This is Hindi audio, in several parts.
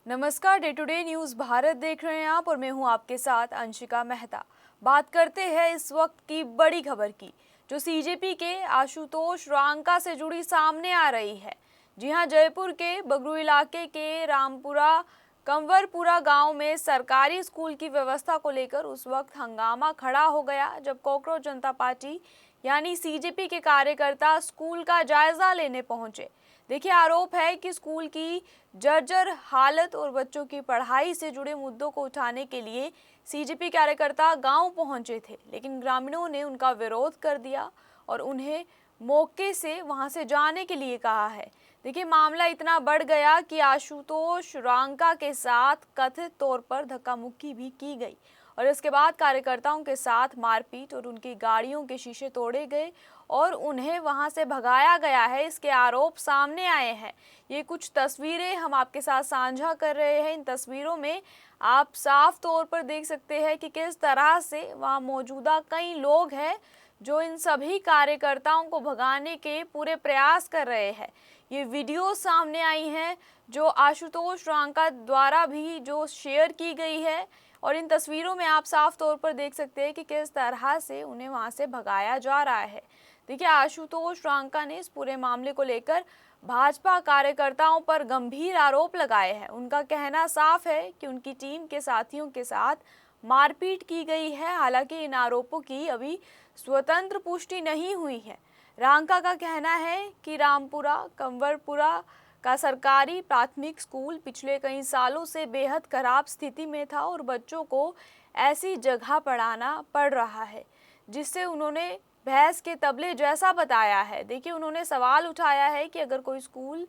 नमस्कार, day to day news Bharat देख रहे हैं आप और मैं हूं आपके साथ अंशिका मेहता। बात करते हैं इस वक्त की बड़ी खबर की, जो सीजेपी के आशुतोष रांका से जुड़ी सामने आ रही है। जी हां, जयपुर के बगरू इलाके के रामपुरा कंवरपुरा गांव में सरकारी स्कूल की व्यवस्था को लेकर उस वक्त हंगामा खड़ा हो गया, जब कॉकरोच जनता पार्टी यानी सीजेपी के कार्यकर्ता स्कूल का जायजा लेने पहुंचे। देखिए, आरोप है कि स्कूल की जर्जर हालत और बच्चों की पढ़ाई से जुड़े मुद्दों को उठाने के लिए सीजेपी कार्यकर्ता गांव पहुंचे थे, लेकिन ग्रामीणों ने उनका विरोध कर दिया और उन्हें मौके से वहां से जाने के लिए कहा है। देखिए, मामला इतना बढ़ गया कि आशुतोष रांका के साथ कथित तौर पर धक्का मुक्की भी की गई और इसके बाद कार्यकर्ताओं के साथ मारपीट और उनकी गाड़ियों के शीशे तोड़े गए और उन्हें वहां से भगाया गया है। इसके आरोप सामने आए हैं। ये कुछ तस्वीरें हम आपके साथ साझा कर रहे हैं। इन तस्वीरों में आप साफ तौर पर देख सकते हैं कि किस तरह से वहां मौजूदा कई लोग हैं जो इन सभी कार्यकर्ताओं को भगाने के पूरे प्रयास कर रहे हैं। ये वीडियो सामने आई हैं जो आशुतोष रांका द्वारा भी जो शेयर की गई है और इन तस्वीरों में आप साफ तौर पर देख सकते हैं कि किस तरह से उन्हें वहां से भगाया जा रहा है। देखिए, आशुतोष रांका ने इस पूरे मामले को लेकर भाजपा कार्यकर्ताओं पर गंभीर आरोप लगाए हैं। उनका कहना साफ है कि उनकी टीम के साथियों के साथ मारपीट की गई है। हालांकि इन आरोपों की अभी स्वतंत्र पुष्टि नहीं हुई है। रांका का कहना है कि रामपुरा कंवरपुरा का सरकारी प्राथमिक स्कूल पिछले कई सालों से बेहद खराब स्थिति में था और बच्चों को ऐसी जगह पढ़ाना पड़ रहा है जिससे उन्होंने भैंस के तबले जैसा बताया है। देखिए, उन्होंने सवाल उठाया है कि अगर कोई स्कूल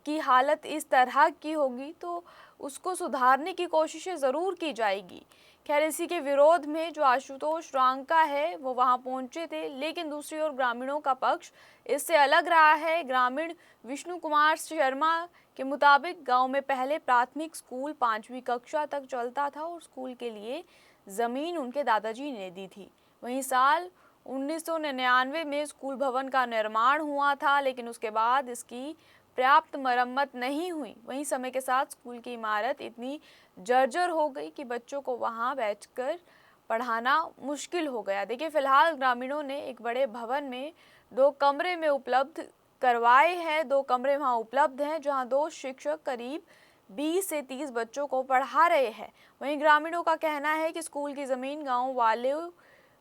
की हालत इस तरह की होगी तो उसको सुधारने की कोशिशें ज़रूर की जाएगी। खैर, इसी के विरोध में जो आशुतोष रांका है वो वहां पहुंचे थे, लेकिन दूसरी ओर ग्रामीणों का पक्ष इससे अलग रहा है। ग्रामीण विष्णु कुमार शर्मा के मुताबिक गांव में पहले प्राथमिक स्कूल 5वीं कक्षा तक चलता था और स्कूल के लिए ज़मीन उनके दादाजी ने दी थी। वहीं साल 1999 में स्कूल भवन का निर्माण हुआ था, लेकिन उसके बाद इसकी पर्याप्त मरम्मत नहीं हुई। वहीं समय के साथ स्कूल की इमारत इतनी जर्जर हो गई कि बच्चों को वहां बैठकर पढ़ाना मुश्किल हो गया। देखिए, फिलहाल ग्रामीणों ने एक बड़े भवन में 2 कमरे में उपलब्ध करवाए हैं। 2 कमरे वहां उपलब्ध हैं जहां 2 शिक्षक करीब 20 से 30 बच्चों को पढ़ा रहे हैं। वहीं ग्रामीणों का कहना है कि स्कूल की ज़मीन गाँव वाले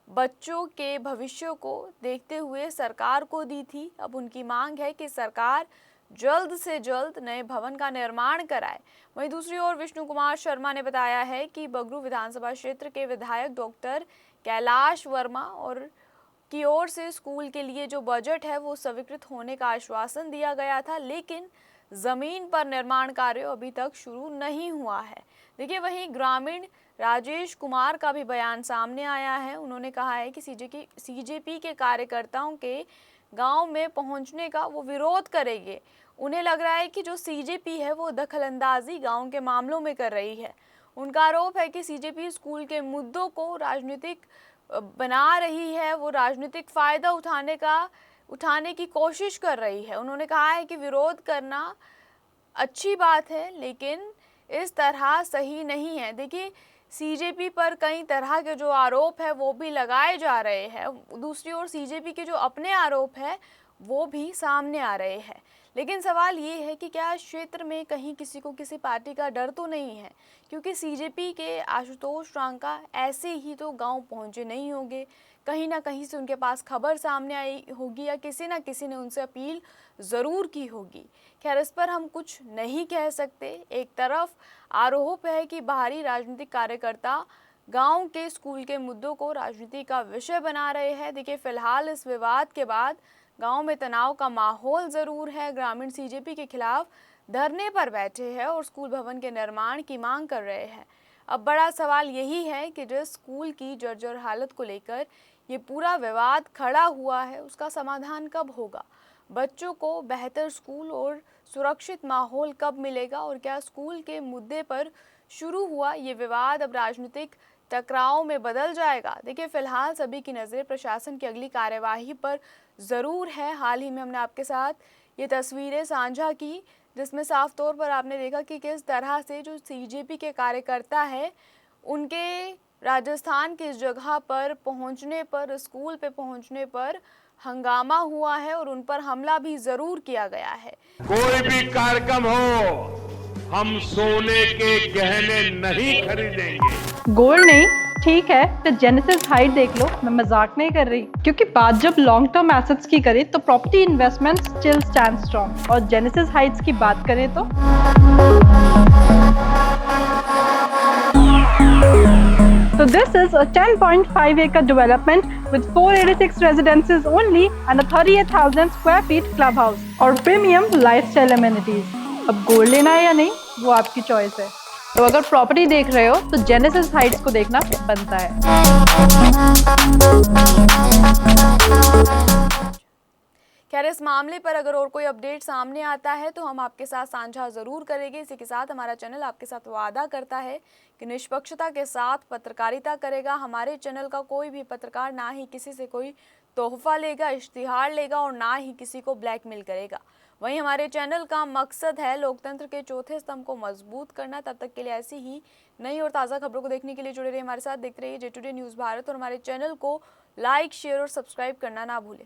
बच्चों के भविष्य को देखते हुए सरकार को दी थी। अब उनकी मांग है कि सरकार जल्द से जल्द नए भवन का निर्माण कराए। वहीं दूसरी ओर विष्णु कुमार शर्मा ने बताया है कि बगरू विधानसभा क्षेत्र के विधायक डॉक्टर कैलाश वर्मा और की ओर से स्कूल के लिए जो बजट है वो स्वीकृत होने का आश्वासन दिया गया था, लेकिन जमीन पर निर्माण कार्य अभी तक शुरू नहीं हुआ है। देखिए, वहीं ग्रामीण राजेश कुमार का भी बयान सामने आया है। उन्होंने कहा है कि सीजेपी के कार्यकर्ताओं के गांव में पहुंचने का वो विरोध करेंगे। उन्हें लग रहा है कि जो सीजेपी है वो दखलंदाजी गांव के मामलों में कर रही है। उनका आरोप है कि सीजेपी स्कूल के मुद्दों को राजनीतिक बना रही है, वो राजनीतिक फायदा उठाने की कोशिश कर रही है। उन्होंने कहा है कि विरोध करना अच्छी बात है, लेकिन इस तरह सही नहीं है। देखिए, सीजेपी पर कई तरह के जो आरोप है वो भी लगाए जा रहे हैं। दूसरी ओर सीजेपी के जो अपने आरोप है वो भी सामने आ रहे हैं। लेकिन सवाल ये है कि क्या क्षेत्र में कहीं किसी को किसी पार्टी का डर तो नहीं है, क्योंकि सीजेपी के आशुतोष रांका ऐसे ही तो गांव पहुंचे नहीं होंगे। कहीं ना कहीं से उनके पास खबर सामने आई होगी या किसी ना किसी ने उनसे अपील ज़रूर की होगी। खैर, इस पर हम कुछ नहीं कह सकते। एक तरफ आरोप है कि बाहरी राजनीतिक कार्यकर्ता गांव के स्कूल के मुद्दों को राजनीति का विषय बना रहे हैं। देखिए, फिलहाल इस विवाद के बाद गांव में तनाव का माहौल ज़रूर है। ग्रामीण सीजेपी के खिलाफ धरने पर बैठे हैं और स्कूल भवन के निर्माण की मांग कर रहे हैं। अब बड़ा सवाल यही है कि जिस स्कूल की जर्जर हालत को लेकर ये पूरा विवाद खड़ा हुआ है उसका समाधान कब होगा? बच्चों को बेहतर स्कूल और सुरक्षित माहौल कब मिलेगा? और क्या स्कूल के मुद्दे पर शुरू हुआ ये विवाद अब राजनीतिक टकराव में बदल जाएगा? देखिए, फिलहाल सभी की नज़र प्रशासन की अगली कार्यवाही पर ज़रूर है। हाल ही में हमने आपके साथ ये तस्वीरें साझा की जिसमें साफ तौर पर आपने देखा कि किस तरह से जो सीजेपी के कार्यकर्ता है उनके राजस्थान की इस जगह पर पहुंचने पर, स्कूल पे पहुंचने पर हंगामा हुआ है और उन पर हमला भी जरूर किया गया है। कोई भी कार्यक्रम हो, हम सोने के गहने नहीं खरीदेंगे। गोल्ड नहीं, ठीक है तो जेनेसिस हाइट देख लो, मैं मजाक नहीं कर रही। क्योंकि बात जब लॉन्ग टर्म एसेट्स की करें तो property investment still stand strong, और जेनेसिस हाइट्स की बात करें तो this is a 10.5 acre development with 486 residences only and a 38,000 square feet clubhouse और premium lifestyle amenities। अब गोल्ड लेना है या नहीं, वो आपकी चॉइस है। तो अगर प्रॉपर्टी देख रहे हो तो जेनेसिस हाइट्स को देखना बनता है। खैर, इस मामले पर अगर और कोई अपडेट सामने आता है तो हम आपके साथ साझा जरूर करेंगे। इसी के साथ हमारा चैनल आपके साथ वादा करता है कि निष्पक्षता के साथ पत्रकारिता करेगा। हमारे चैनल का कोई भी पत्रकार ना ही किसी से कोई तोहफा लेगा, इश्तिहार लेगा और ना ही किसी को ब्लैकमेल करेगा। वहीं हमारे चैनल का मकसद है लोकतंत्र के चौथे स्तंभ को मजबूत करना। तब तक के लिए ऐसी ही नई और ताज़ा खबरों को देखने के लिए जुड़े रहिए हमारे साथ, देखते रहिए जे टुडे न्यूज़ भारत और हमारे चैनल को लाइक, शेयर और सब्सक्राइब करना ना भूलें।